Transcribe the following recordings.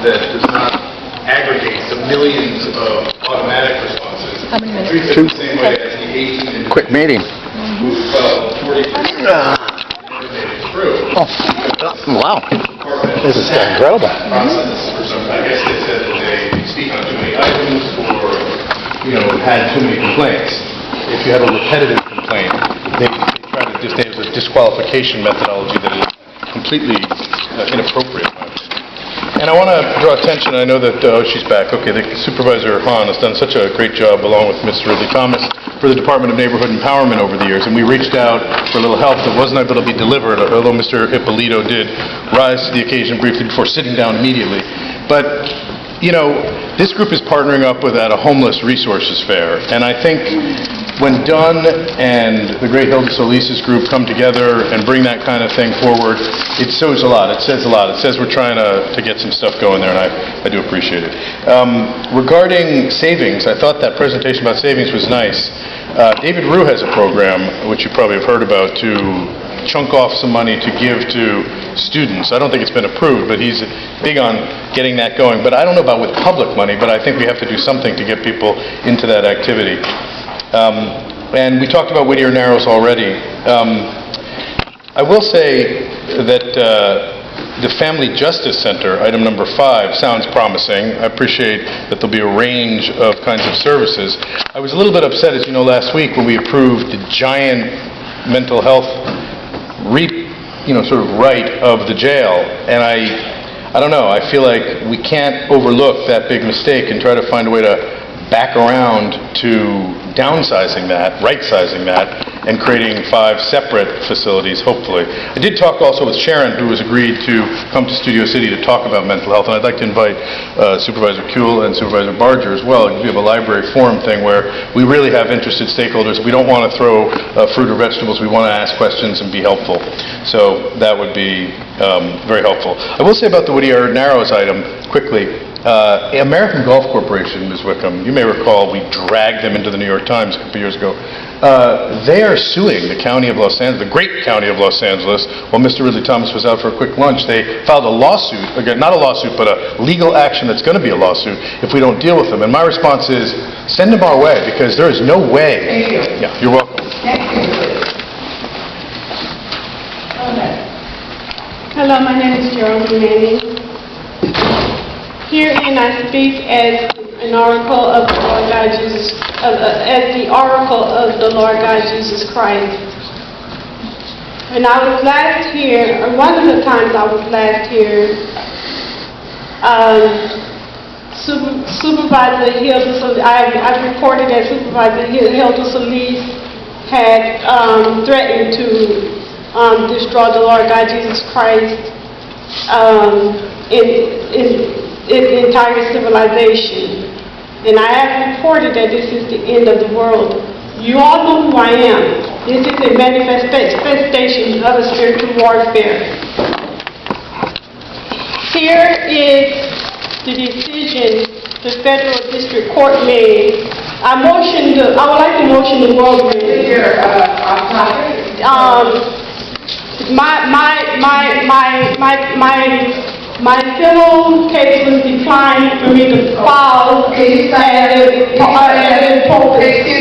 that does not aggregate the millions of automatic responses. How many minutes? Treats it the same way as the 18 Quick meeting. who fell 40% never made it through. Oh, wow. This is incredible. Process or something. I guess they said that they speak on too many items or, had too many complaints. If you have a repetitive complaint, they try to just use a disqualification methodology that is completely inappropriate. And I want to draw attention, I know that, she's back, okay, the Supervisor Hahn has done such a great job along with Mr. Ridley Thomas for the Department of Neighborhood Empowerment over the years, and we reached out for a little help that wasn't able to be delivered, although Mr. Ippolito did rise to the occasion briefly before sitting down immediately. But, this group is partnering up with at a homeless resources fair, and I think when done and the great Hilda Solis's group come together and bring that kind of thing forward, it shows a lot. It says a lot. It says we're trying to get some stuff going there, and I do appreciate it. Regarding savings, I thought that presentation about savings was nice. David Rue has a program, which you probably have heard about, to chunk off some money to give to students. I don't think it's been approved, but he's big on getting that going. But I don't know about with public money, but I think we have to do something to get people into that activity. And we talked about Whittier Narrows already. I will say that the Family Justice Center, item number 5, sounds promising. I appreciate that there'll be a range of kinds of services. I was a little bit upset, as you know, last week when we approved the giant mental health sort of right of the jail. And I don't know, I feel like we can't overlook that big mistake and try to find a way to back around to downsizing that, right-sizing that, and creating 5 separate facilities, hopefully. I did talk also with Sharon, who has agreed to come to Studio City to talk about mental health, and I'd like to invite Supervisor Kuehl and Supervisor Barger as well. We have a library forum thing where we really have interested stakeholders. We don't want to throw fruit or vegetables. We want to ask questions and be helpful. So that would be very helpful. I will say about the Whittier Narrows item, quickly, American Golf Corporation, Ms. Wickham, you may recall we dragged them into the New York Times a couple years ago. They are suing the County of Los Angeles, the great County of Los Angeles, while Mr. Ridley Thomas was out for a quick lunch. They filed a lawsuit, again, not a lawsuit, but a legal action that's going to be a lawsuit if we don't deal with them. And my response is, send them our way, because there is no way. Thank you. Yeah, you're welcome. Thank you. Hello, my name is Geraldine Manning. Herein I speak as an oracle of the Lord God Jesus, as the oracle of the Lord God Jesus Christ. And I was last here, or one of the times I was last here, Supervisor Hilda Solis, I reported that Supervisor Hilda Solis had threatened to destroy the Lord God Jesus Christ in the entire civilization. And I have reported that this is the end of the world. You all know who I am. This is a manifestation of a spiritual warfare. Here is the decision the Federal District Court made. I would like to motion the world my civil case was declined for me to file. Excuse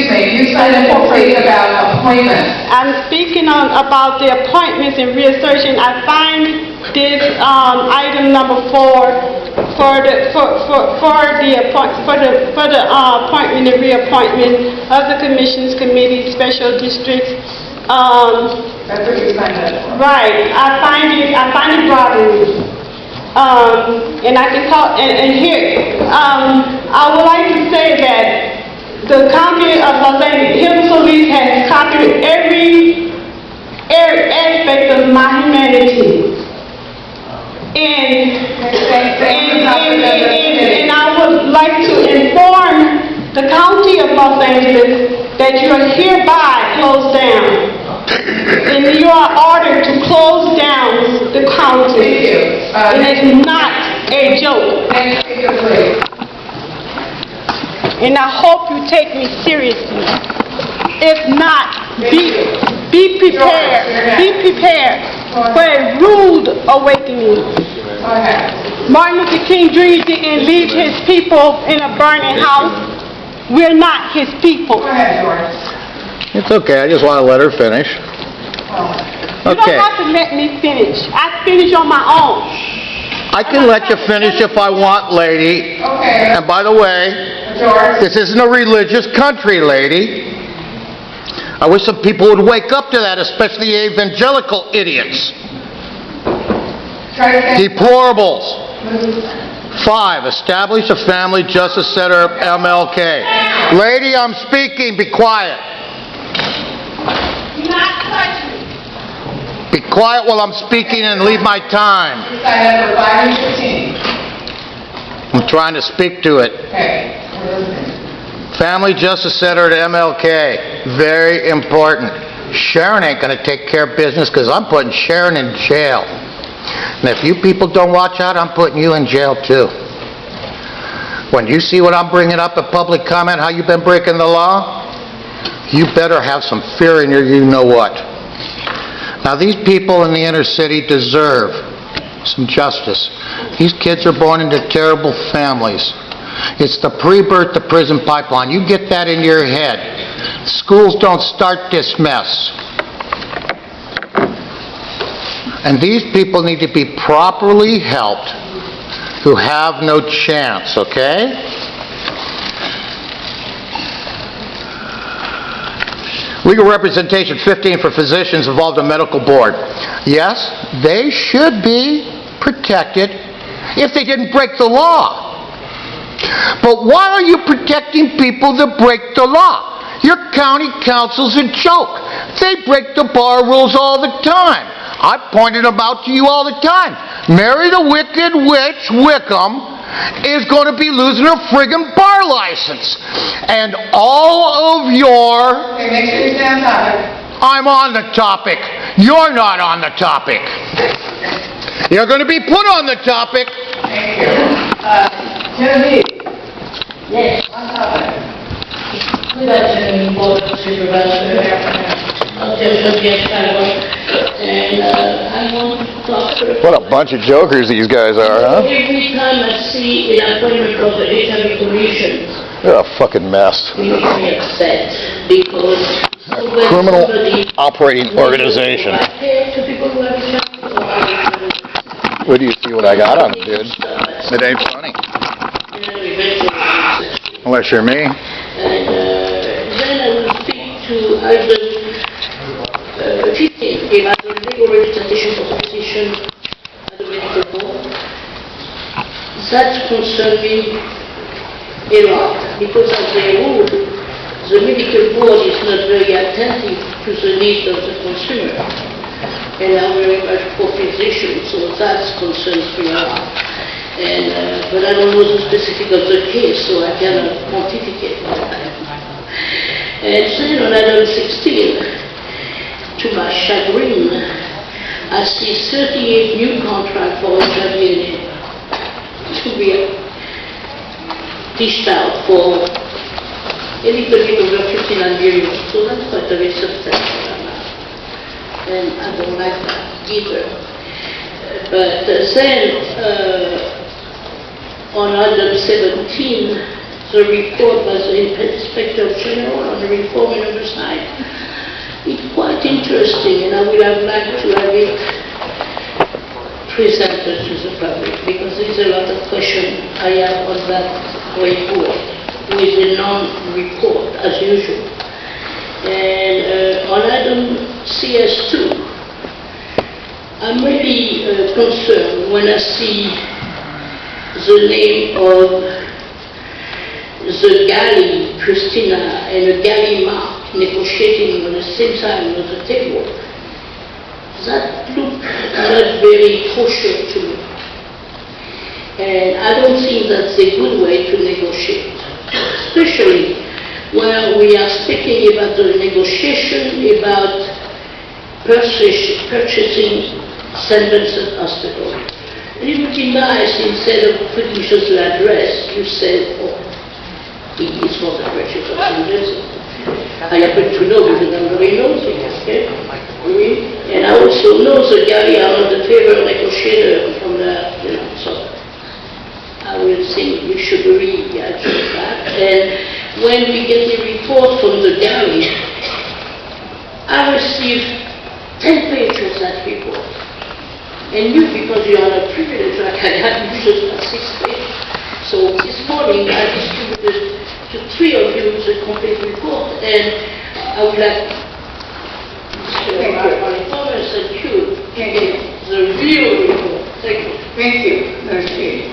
me, you said something about appointments. I'm speaking about the appointments and reassertion. I find this item number 4 for the appointment and reappointment of the commissions, committees, special districts. That's what you signed up for. Right. I find it bothering. And I can talk, and here, I would like to say that the County of Los Angeles, Hilda Solis has copied every aspect of my humanity. And I would like to inform the County of Los Angeles that you are hereby closed down. And you are ordered to close down the county. Thank you. And it's not a joke. Next speaker, please. And I hope you take me seriously. If not, be prepared. Be prepared for a rude awakening. Go ahead. Martin Luther King Jr. didn't leave his people in a burning house. We're not his people. Go ahead, George. It's okay, I just want to let her finish. You Okay. don't have to let me finish. I finish on my own. I can let you finish if I want, lady. Okay, And by the way, George. this isn't a religious country, lady. I wish some people would wake up to that, especially the evangelical idiots. Try to say. Deplorables. 5, establish a family justice center of MLK. Lady, I'm speaking, be quiet. You're not touching me. Be quiet while I'm speaking and leave my time. Decide number 5 and 15. I'm trying to speak to it. Okay. Family Justice Center at MLK, very important. Sharon ain't gonna take care of business because I'm putting Sharon in jail. And if you people don't watch out, I'm putting you in jail too. When you see what I'm bringing up at public comment, how you've been breaking the law, you better have some fear in your you-know-what. Now these people in the inner city deserve some justice. These kids are born into terrible families. It's the pre-birth to prison pipeline. You get that in your head. Schools don't start this mess. And these people need to be properly helped who have no chance, okay? Legal representation 15 for physicians involved in medical board. Yes, they should be protected if they didn't break the law. But why are you protecting people that break the law? Your county council's a joke. They break the bar rules all the time. I pointed them out to you all the time. Mary the Wicked Witch Wickham is going to be losing her friggin' bar license. And all of your... Okay, make sure you stay on topic. I'm on the topic. You're not on the topic. You're going to be put on the topic. Thank you. Genevieve. Yes. On topic. Good afternoon, Board of Supervisors. I'm Joseph Carlos, and I want to talk first. What a bunch of jokers these guys are, huh? Every time I see an appointment of the HIV Commission, They're a fucking mess. it makes me upset, because... A criminal operating organization. To people who have HIV, What do you see what I got on it, dude? It ain't funny. Unless you're me. And then I will speak to item 15, about the legal representation for physician at the medical board. That concerns me a lot, because as a rule, the medical board is not very attentive to the needs of the consumer. And I'm very much for physicians, so that concerns me a lot. And, but I don't know the specific of the case, so I cannot pontificate on that. And then on item 16, to my chagrin, I see 38 new contracts for HIV to be dished out for a little bit over 59 million, so that's quite a very substantial amount. And I don't like that either. But then, on item 17, the report by the Inspector General on the reform and oversight. It's quite interesting, and I would have liked to have it presented to the public, because there's a lot of questions I have on that report, with a non-report, as usual. And on item CS2, I'm really concerned when I see the name of the galley Christina and the galley Mark negotiating on the same time on the table. That looked not very kosher to me. And I don't think that's a good way to negotiate, especially when we are speaking about the negotiation about purchasing St. Vincent Hospital. And it would be nice, instead of putting just the address, you said, oh, it is for the purchase of St. Vincent. I happen to know because I'm very nosy, okay? And I also know the guy, I'm not the favorite negotiator from the, so I will say you should read that. And when we get the report from the gallery, I received 10 pages of that report. And you, because you are a privileged, I can have you just 6 pages. So this morning I distributed to 3 of you the complete report, and I would like Mr. Thomas and you to get the real report. Thank you. Thank you, Madam Chief.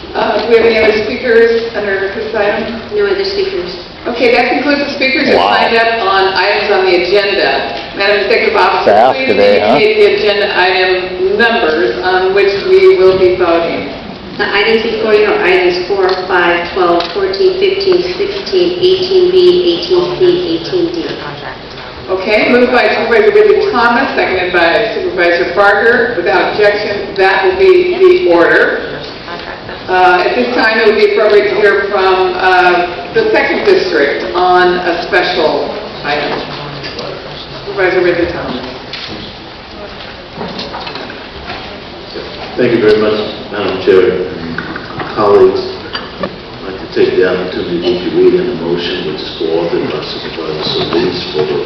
Do we have any other speakers under this item? No other speakers. Okay, that concludes the speakers who Wow. signed up on items on the agenda. Madam Executive Officer, Fast please today, huh? indicate the agenda item numbers on which we will be voting. The items before you are items 4, 5, 12, 14, 15, 16, 18B, 18C, 18D. Okay, moved by Supervisor Whitley Thomas, seconded by Supervisor Barker. Without objection, that will be the order. At this time, it would be appropriate to hear from the second district on a special item. Supervisor Whitley Thomas. Thank you very much, Madam Chair and colleagues. I'd like to take the opportunity to read in a motion which is co-authored by Supervisor Solis for the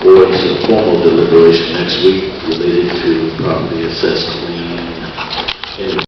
board's formal deliberation next week related to property assessed lien in